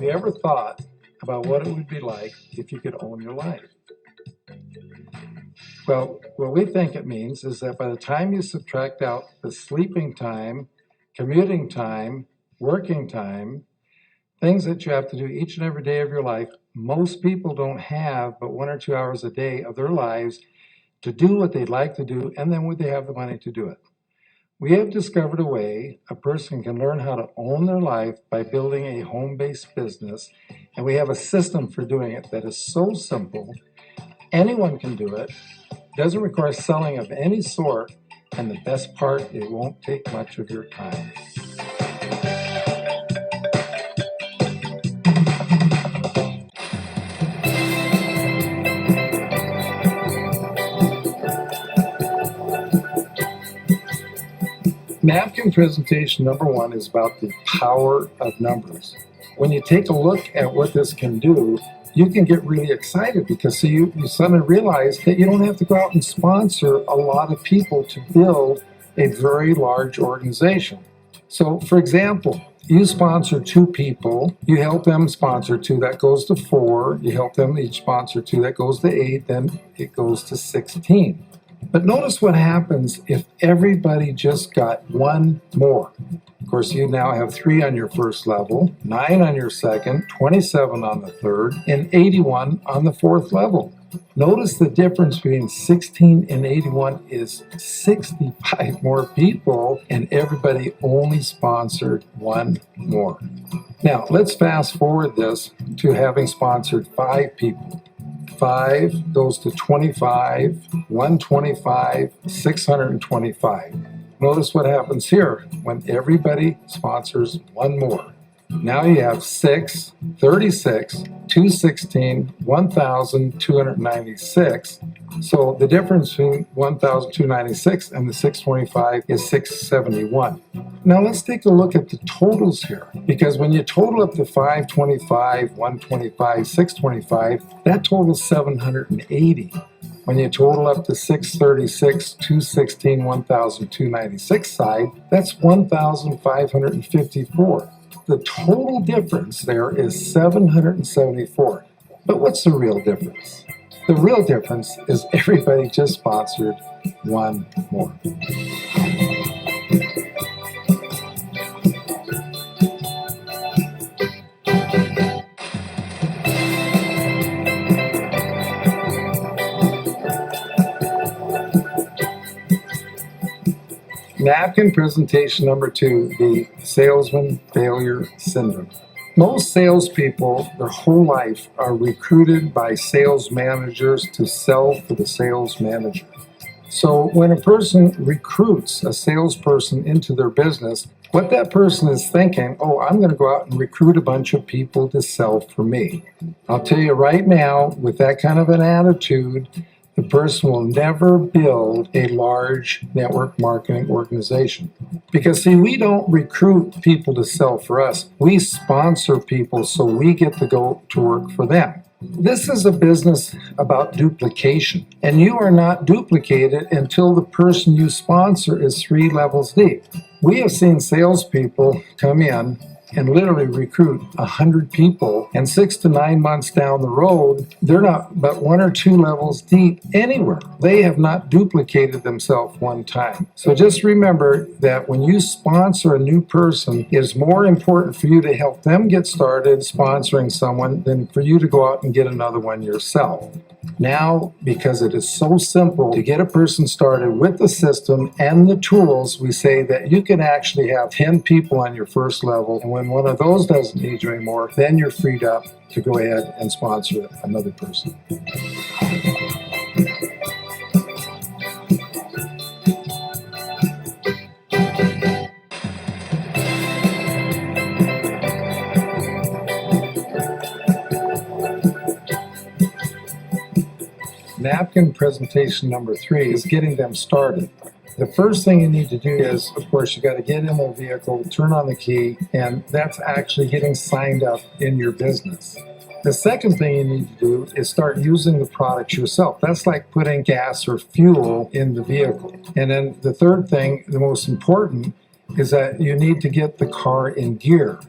you ever thought about what it would be like if you could own your life? Well, what we think it means is that by the time you subtract out the sleeping time, commuting time, working time, things that you have to do each and every day of your life, most people don't have but 1 or 2 hours a day of their lives to do what they'd like to do, and then would they have the money to do it? We have discovered a way a person can learn how to own their life by building a home-based business, and we have a system for doing it that is so simple, anyone can do it, doesn't require selling of any sort, and the best part, it won't take much of your time. Napkin presentation number 1 is about the power of numbers. When you take a look at what this can do, you can get really excited because you suddenly realize that you don't have to go out and sponsor a lot of people to build a very large organization. So for example, you sponsor 2 people, you help them sponsor 2, that goes to 4, you help them each sponsor 2, that goes to 8, then it goes to 16. But notice what happens if everybody just got 1 more. Of course, you now have 3 on your first level, 9 on your second, 27 on the third, and 81 on the 4th level. Notice the difference between 16 and 81 is 65 more people, and everybody only sponsored 1 more. Now, let's fast forward this to having sponsored 5 people. 5 goes to 25, 125, 625. Notice what happens here when everybody sponsors 1 more. Now you have 6, 36, 216, 1,296. So the difference between 1,296 and the 625 is 671. Now let's take a look at the totals here, because when you total up the 525, 125, 625, that totals 780. When you total up the 636, 216, 1,296 side, that's 1,554. The total difference there is 774. But what's the real difference? The real difference is everybody just sponsored 1 more. Napkin presentation number 2, the salesman failure syndrome. Most salespeople, their whole life, are recruited by sales managers to sell for the sales manager. So when a person recruits a salesperson into their business, what that person is thinking, oh, I'm going to go out and recruit a bunch of people to sell for me. I'll tell you right now, with that kind of an attitude, the person will never build a large network marketing organization. Because see, we don't recruit people to sell for us. We sponsor people so we get to go to work for them. This is a business about duplication, and you are not duplicated until the person you sponsor is 3 levels deep. We have seen salespeople come in and literally recruit 100 people, and 6 to 9 months down the road, they're not but 1 or 2 levels deep anywhere. They have not duplicated themselves 1 time. So just remember that when you sponsor a new person, it is more important for you to help them get started sponsoring someone than for you to go out and get another one yourself. Now, because it is so simple to get a person started with the system and the tools, we say that you can actually have 10 people on your first level, and when one of those doesn't need you anymore, then you're freed up to go ahead and sponsor another person. Napkin presentation number 3 is getting them started. The first thing you need to do is, of course, you got to get in the vehicle, turn on the key, and that's actually getting signed up in your business. The second thing you need to do is start using the products yourself. That's like putting gas or fuel in the vehicle. And then the third thing, the most important, is that you need to get the car in gear.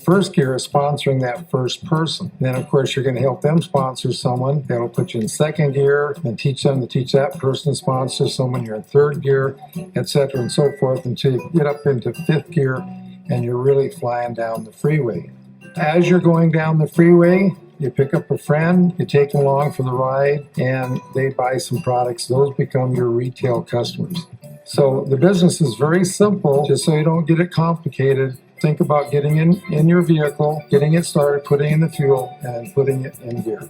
first gear is sponsoring that first person. Then, of course, you're going to help them sponsor someone. That'll put you in second gear and teach them to teach that person to sponsor someone. You're in third gear, etc., and so forth until you get up into fifth gear and you're really flying down the freeway. As you're going down the freeway, you pick up a friend, you take them along for the ride, and they buy some products. Those become your retail customers. So the business is very simple, just so you don't get it complicated. Think about getting in your vehicle, getting it started, putting in the fuel, and putting it in gear.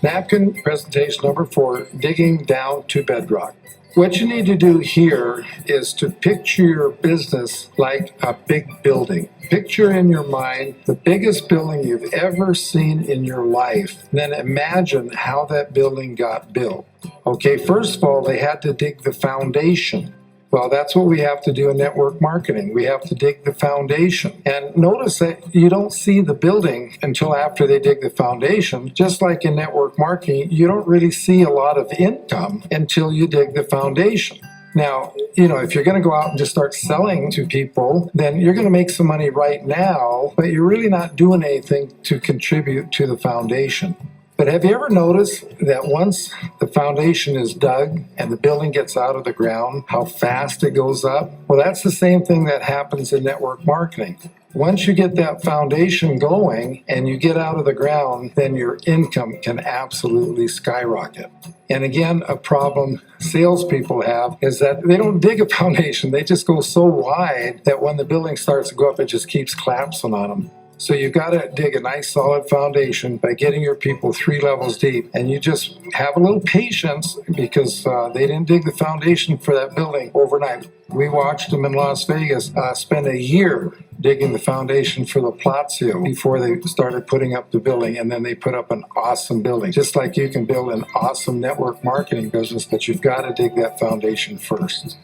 Napkin presentation number 4, digging down to bedrock. What you need to do here is to picture your business like a big building. Picture in your mind the biggest building you've ever seen in your life. Then imagine how that building got built. Okay, first of all, they had to dig the foundation. Well, that's what we have to do in network marketing. We have to dig the foundation. And notice that you don't see the building until after they dig the foundation. Just like in network marketing, you don't really see a lot of income until you dig the foundation. Now, if you're going to go out and just start selling to people, then you're going to make some money right now, but you're really not doing anything to contribute to the foundation. But have you ever noticed that once the foundation is dug and the building gets out of the ground, how fast it goes up? Well, that's the same thing that happens in network marketing. Once you get that foundation going and you get out of the ground, then your income can absolutely skyrocket. And again, a problem salespeople have is that they don't dig a foundation. They just go so wide that when the building starts to go up, it just keeps collapsing on them. So you've got to dig a nice solid foundation by getting your people 3 levels deep. And you just have a little patience because they didn't dig the foundation for that building overnight. We watched them in Las Vegas spend a year digging the foundation for the Palazzo before they started putting up the building. And then they put up an awesome building. Just like you can build an awesome network marketing business, but you've got to dig that foundation first.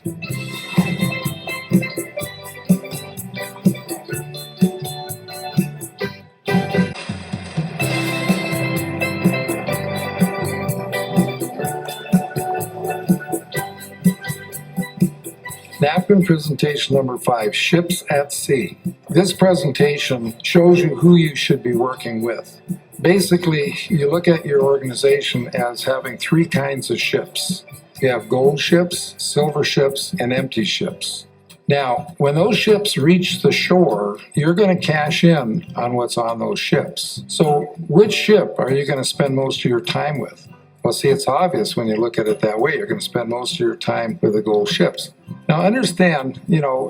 Napkin presentation number 5, ships at sea. This presentation shows you who you should be working with. Basically, you look at your organization as having 3 kinds of ships. You have gold ships, silver ships, and empty ships. Now, when those ships reach the shore, you're going to cash in on what's on those ships. So which ship are you going to spend most of your time with? Well, see, it's obvious when you look at it that way. You're going to spend most of your time with the gold ships. Now, understand,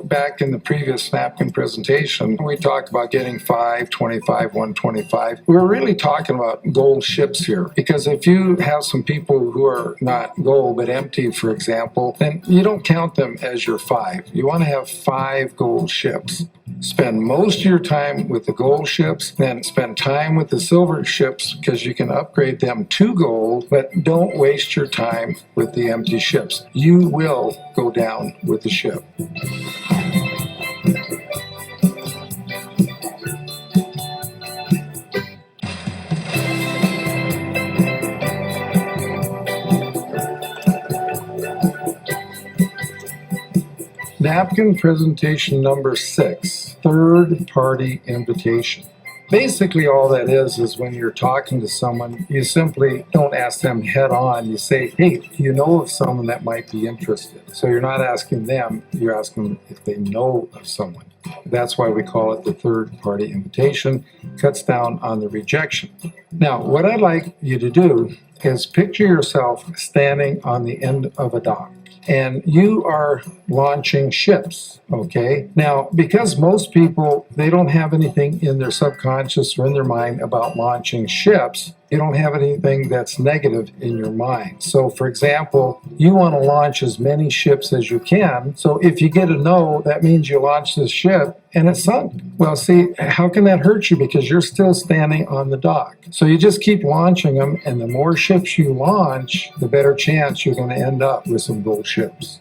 back in the previous napkin presentation, we talked about getting 5, 25, 125. We were really talking about gold ships here, because if you have some people who are not gold but empty, for example, then you don't count them as your 5. You want to have 5 gold ships. Spend most of your time with the gold ships, then spend time with the silver ships because you can upgrade them to gold, but don't waste your time with the empty ships. You will go down with the ship. Napkin presentation number 6, third-party invitation. Basically, all that is when you're talking to someone, you simply don't ask them head on. You say, hey, you know of someone that might be interested. So you're not asking them, you're asking them if they know of someone. That's why we call it the third-party invitation. Cuts down on the rejection. Now, what I'd like you to do is picture yourself standing on the end of a dock. And you are launching ships, okay? Now, because most people, they don't have anything in their subconscious or in their mind about launching ships, you don't have anything that's negative in your mind. So, for example, you want to launch as many ships as you can. So if you get a no, that means you launched this ship and it sunk. Well, see, how can that hurt you? Because you're still standing on the dock. So you just keep launching them, and the more ships you launch, the better chance you're going to end up with some gold ships.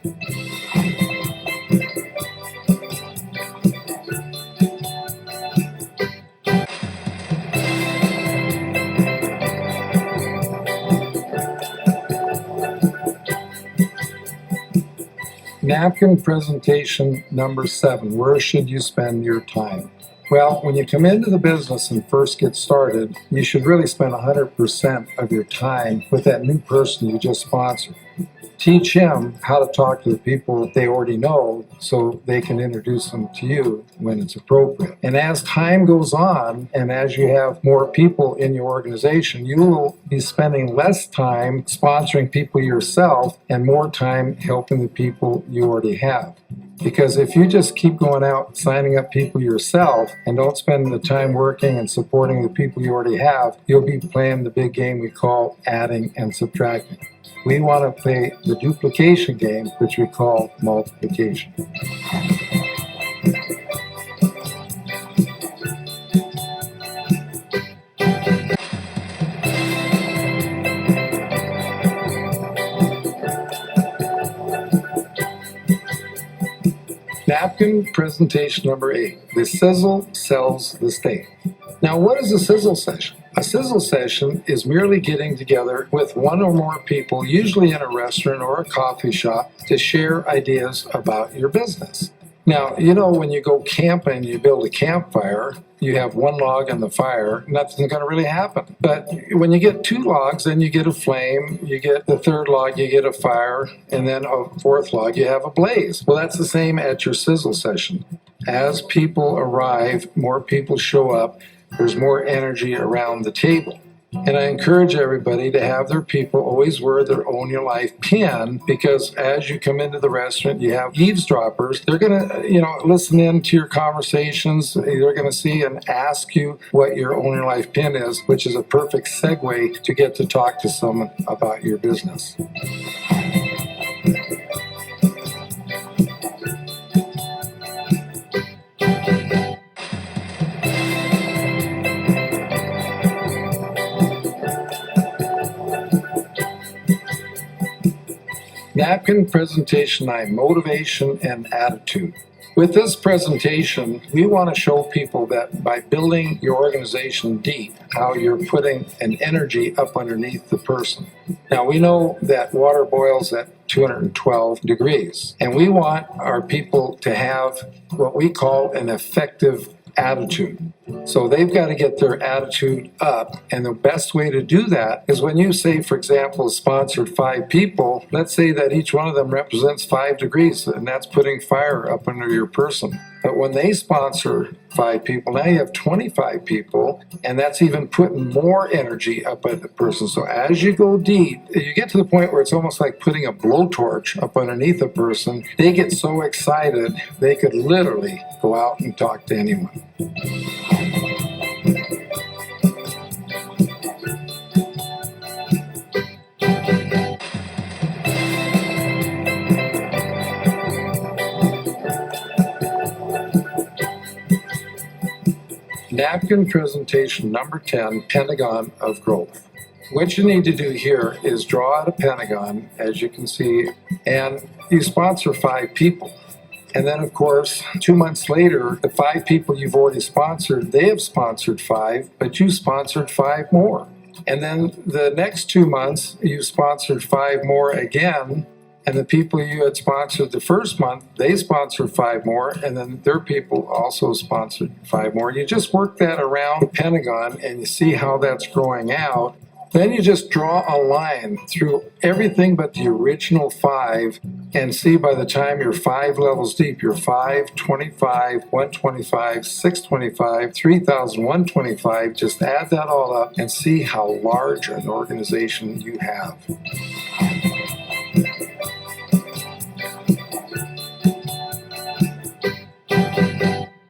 Napkin presentation number 7. Where should you spend your time? Well, when you come into the business and first get started, you should really spend 100% of your time with that new person you just sponsored. Teach him how to talk to the people they already know so they can introduce them to you when it's appropriate. And as time goes on, and as you have more people in your organization, you will be spending less time sponsoring people yourself and more time helping the people you already have. Because if you just keep going out signing up people yourself and don't spend the time working and supporting the people you already have, you'll be playing the big game we call adding and subtracting. We want to play the duplication game, which we call multiplication. Napkin presentation number 8. The sizzle sells the steak. Now, what is a sizzle session? A sizzle session is merely getting together with one or more people, usually in a restaurant or a coffee shop, to share ideas about your business. Now, you know, when you go camping, you build a campfire, you have one log on the fire, nothing's going to really happen. But when you get 2 logs, then you get a flame, you get the 3rd log, you get a fire, and then a 4th log, you have a blaze. Well, that's the same at your sizzle session. As people arrive, more people show up, there's more energy around the table. And I encourage everybody to have their people always wear their Own Your Life pin, because as you come into the restaurant, you have eavesdroppers. They're going to, listen in to your conversations. They're going to see and ask you what your Own Your Life pin is, which is a perfect segue to get to talk to someone about your business. Napkin presentation 9, motivation and attitude. With this presentation, we want to show people that by building your organization deep, how you're putting an energy up underneath the person. Now, we know that water boils at 212 degrees, and we want our people to have what we call an effective attitude. So they've got to get their attitude up, and the best way to do that is when you say, for example, sponsored 5 people, let's say that each one of them represents 5 degrees, and that's putting fire up under your person. But when they sponsor 5 people, now you have 25 people, and that's even putting more energy up at the person. So as you go deep, you get to the point where it's almost like putting a blowtorch up underneath a person. They get so excited, they could literally go out and talk to anyone. Napkin presentation number 10, Pentagon of Growth. What you need to do here is draw out a pentagon, as you can see, and you sponsor 5 people. And then, of course, 2 months later, the 5 people you've already sponsored, they have sponsored 5, but you sponsored 5 more. And then the next 2 months, you sponsored 5 more again. And the people you had sponsored the first month, they sponsored 5 more, and then their people also sponsored 5 more. You just work that around the pentagon, and you see how that's growing out. Then you just draw a line through everything but the original 5, and see by the time you're 5 levels deep, you're 5, 25, 125, 625, 3,125. Just add that all up and see how large an organization you have.